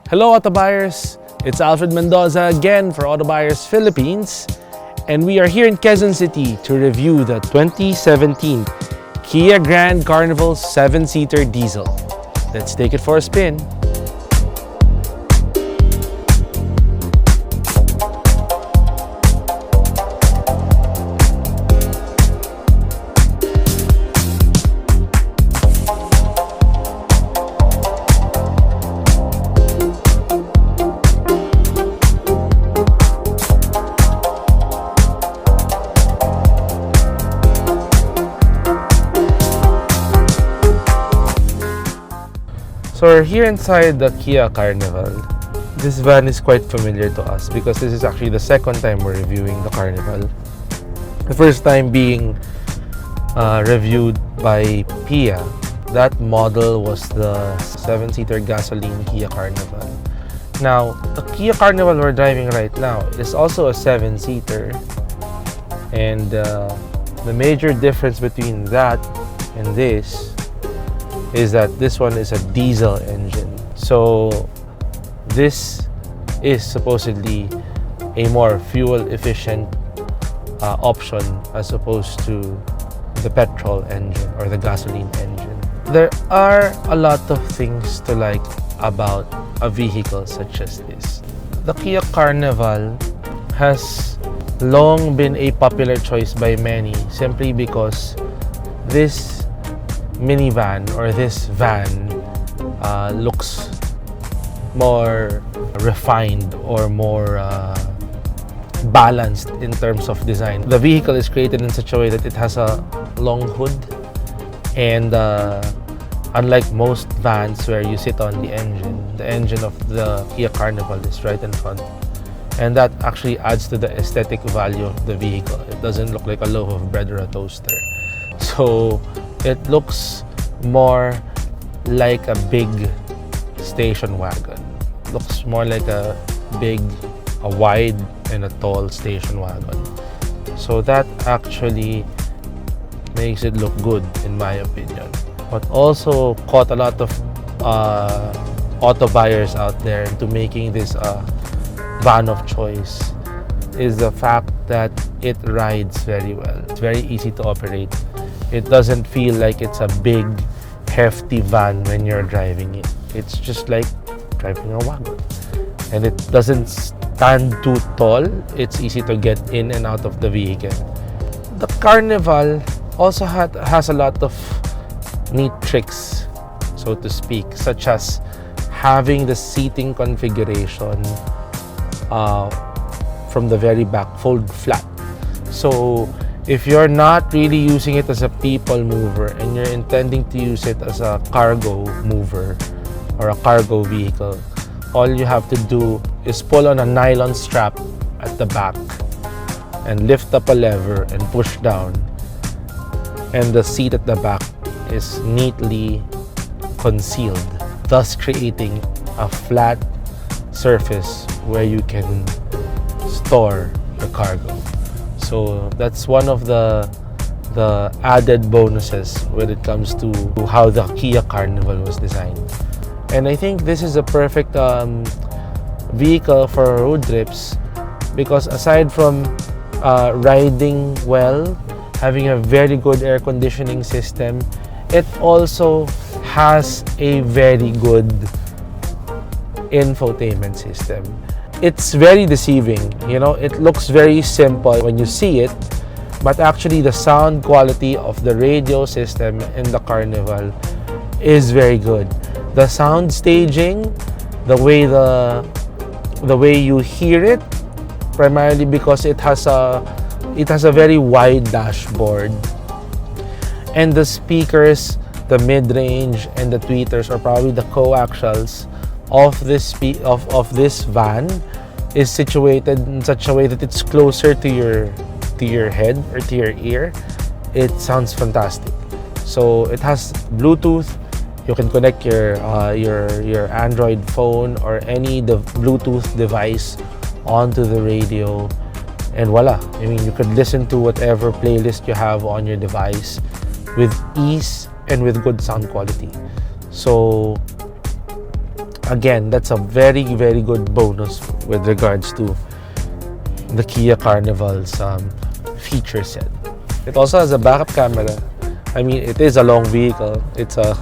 Hello auto buyers, it's Alfred Mendoza again for Auto Buyers Philippines, and we are here in Quezon City to review the 2017 Kia Grand Carnival 7-seater diesel. Let's take it for a spin. So we're here inside the Kia Carnival. This van is quite familiar to us because this is actually the second time we're reviewing the Carnival. The first time being reviewed by Kia. That model was the 7-seater gasoline Kia Carnival. Now, the Kia Carnival we're driving right now is also a 7-seater. And the major difference between that and this is that this one is a diesel engine. So this is supposedly a more fuel efficient option as opposed to the petrol engine or the gasoline engine. There are a lot of things to like about a vehicle such as this. The Kia Carnival has long been a popular choice by many simply because this minivan or this van looks more refined or more balanced in terms of design. The vehicle is created in such a way that it has a long hood, and unlike most vans where you sit on the engine of the Kia Carnival is right in front, and that actually adds to the aesthetic value of the vehicle. It doesn't look like a loaf of bread or a toaster. So it looks more like a big station wagon. Looks more like a wide and a tall station wagon. So that actually makes it look good in my opinion. What also caught a lot of auto buyers out there into making this a van of choice is the fact that it rides very well. It's very easy to operate. It doesn't feel like it's a big, hefty van when you're driving it. It's just like driving a wagon. And it doesn't stand too tall. It's easy to get in and out of the vehicle. The Carnival also has a lot of neat tricks, so to speak, such as having the seating configuration from the very back fold flat. So if you're not really using it as a people mover and you're intending to use it as a cargo mover or a cargo vehicle, all you have to do is pull on a nylon strap at the back and lift up a lever and push down, and the seat at the back is neatly concealed, thus creating a flat surface where you can store the cargo. So that's one of the added bonuses when it comes to how the Kia Carnival was designed. And I think this is a perfect vehicle for road trips because aside from riding well, having a very good air conditioning system, it also has a very good infotainment system. It's very deceiving, you know, it looks very simple when you see it, but actually the sound quality of the radio system in the Carnival is very good. The sound staging, the way you hear it, primarily because it has a very wide dashboard, and the speakers, the mid-range and the tweeters, or probably the coaxials of this van is situated in such a way that it's closer to your head or to your ear. It sounds fantastic. So it has Bluetooth. You can connect your Android phone or any Bluetooth device onto the radio, and voila. I mean, you could listen to whatever playlist you have on your device with ease and with good sound quality. So again, that's a very, very good bonus with regards to the Kia Carnival's feature set. It also has a backup camera. I mean, it is a long vehicle. It's a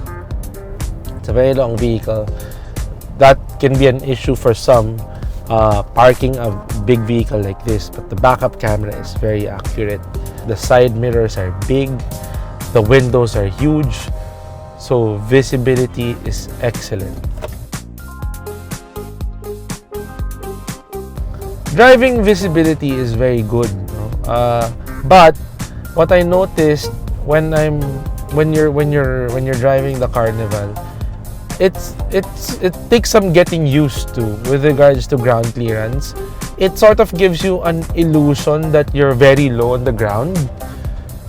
very long vehicle. That can be an issue for some parking a big vehicle like this, but the backup camera is very accurate. The side mirrors are big, the windows are huge, so visibility is excellent. Driving visibility is very good, no? But what I noticed when you're driving the Carnival, it takes some getting used to with regards to ground clearance. It sort of gives you an illusion that you're very low on the ground,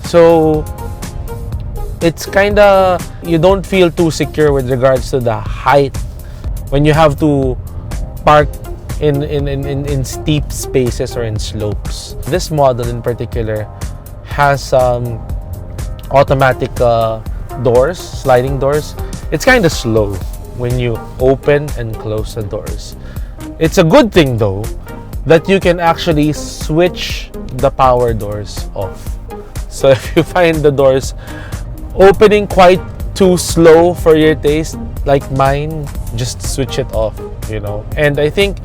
so it's kinda, you don't feel too secure with regards to the height when you have to park in steep spaces or in slopes. This model in particular has automatic doors, sliding doors. It's kind of slow when you open and close the doors. It's a good thing though that you can actually switch the power doors off. So if you find the doors opening quite too slow for your taste, like mine, just switch it off, you know. And I think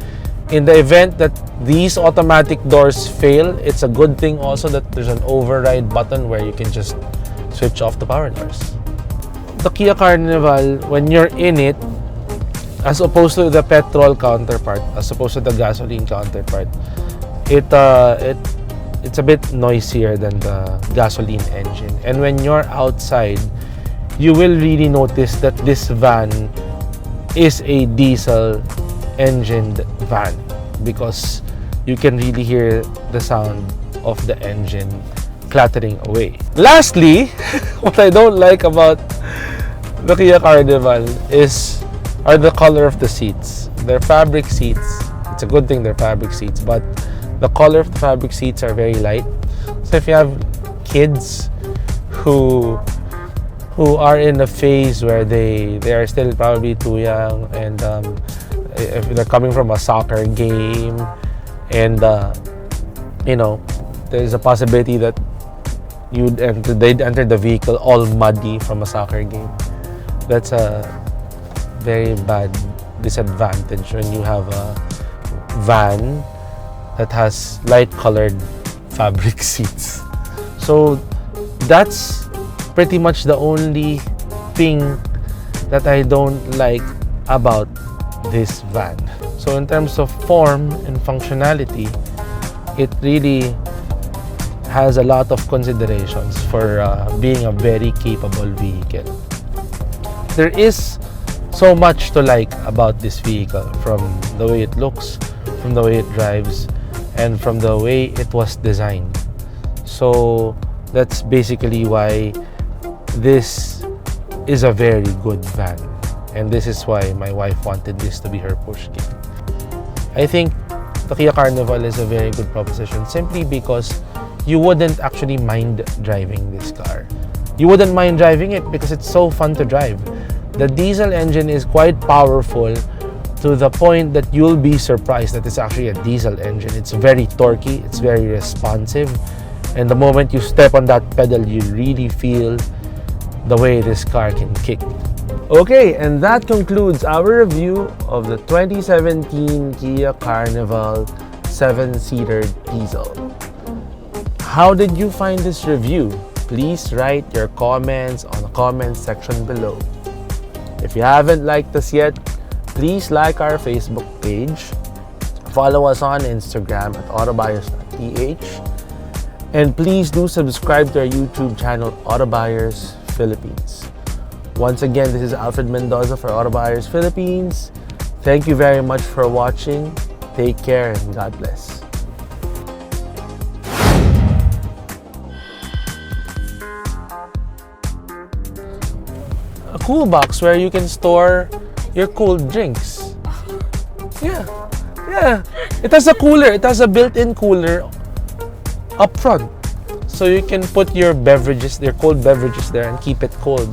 in the event that these automatic doors fail, it's a good thing also that there's an override button where you can just switch off the power doors. The Kia Carnival, when you're in it, as opposed to the petrol counterpart, as opposed to the gasoline counterpart, it's a bit noisier than the gasoline engine. And when you're outside, you will really notice that this van is a diesel engined van, because you can really hear the sound of the engine clattering away. Lastly, what I don't like about the Kia Carnival are the color of the seats. They're fabric seats. It's a good thing they're fabric seats, but the color of the fabric seats are very light. So if you have kids who are in a phase where they are still probably too young, and if they're coming from a soccer game, and you know, there's a possibility that they'd enter the vehicle all muddy from a soccer game. That's a very bad disadvantage when you have a van that has light colored fabric seats. So that's pretty much the only thing that I don't like about this van. So in terms of form and functionality, it really has a lot of considerations for being a very capable vehicle. There is so much to like about this vehicle, from the way it looks, from the way it drives, and from the way it was designed. So that's basically why this is a very good van, and this is why my wife wanted this to be her push kit. I think the Kia Carnival is a very good proposition simply because you wouldn't actually mind driving this car. You wouldn't mind driving it because it's so fun to drive. The diesel engine is quite powerful to the point that you'll be surprised that it's actually a diesel engine. It's very torquey, it's very responsive, and the moment you step on that pedal, you really feel the way this car can kick. Okay, and that concludes our review of the 2017 Kia Carnival 7-seater diesel. How did you find this review? Please write your comments on the comments section below. If you haven't liked us yet, please like our Facebook page, follow us on Instagram at autobuyers.ph, and please do subscribe to our YouTube channel, Autobuyers Philippines. Once again, this is Alfred Mendoza for Autobuyers Philippines. Thank you very much for watching. Take care and God bless. A cool box where you can store your cold drinks. Yeah. It has a cooler. It has a built-in cooler up front, so you can put your beverages, your cold beverages there, and keep it cold.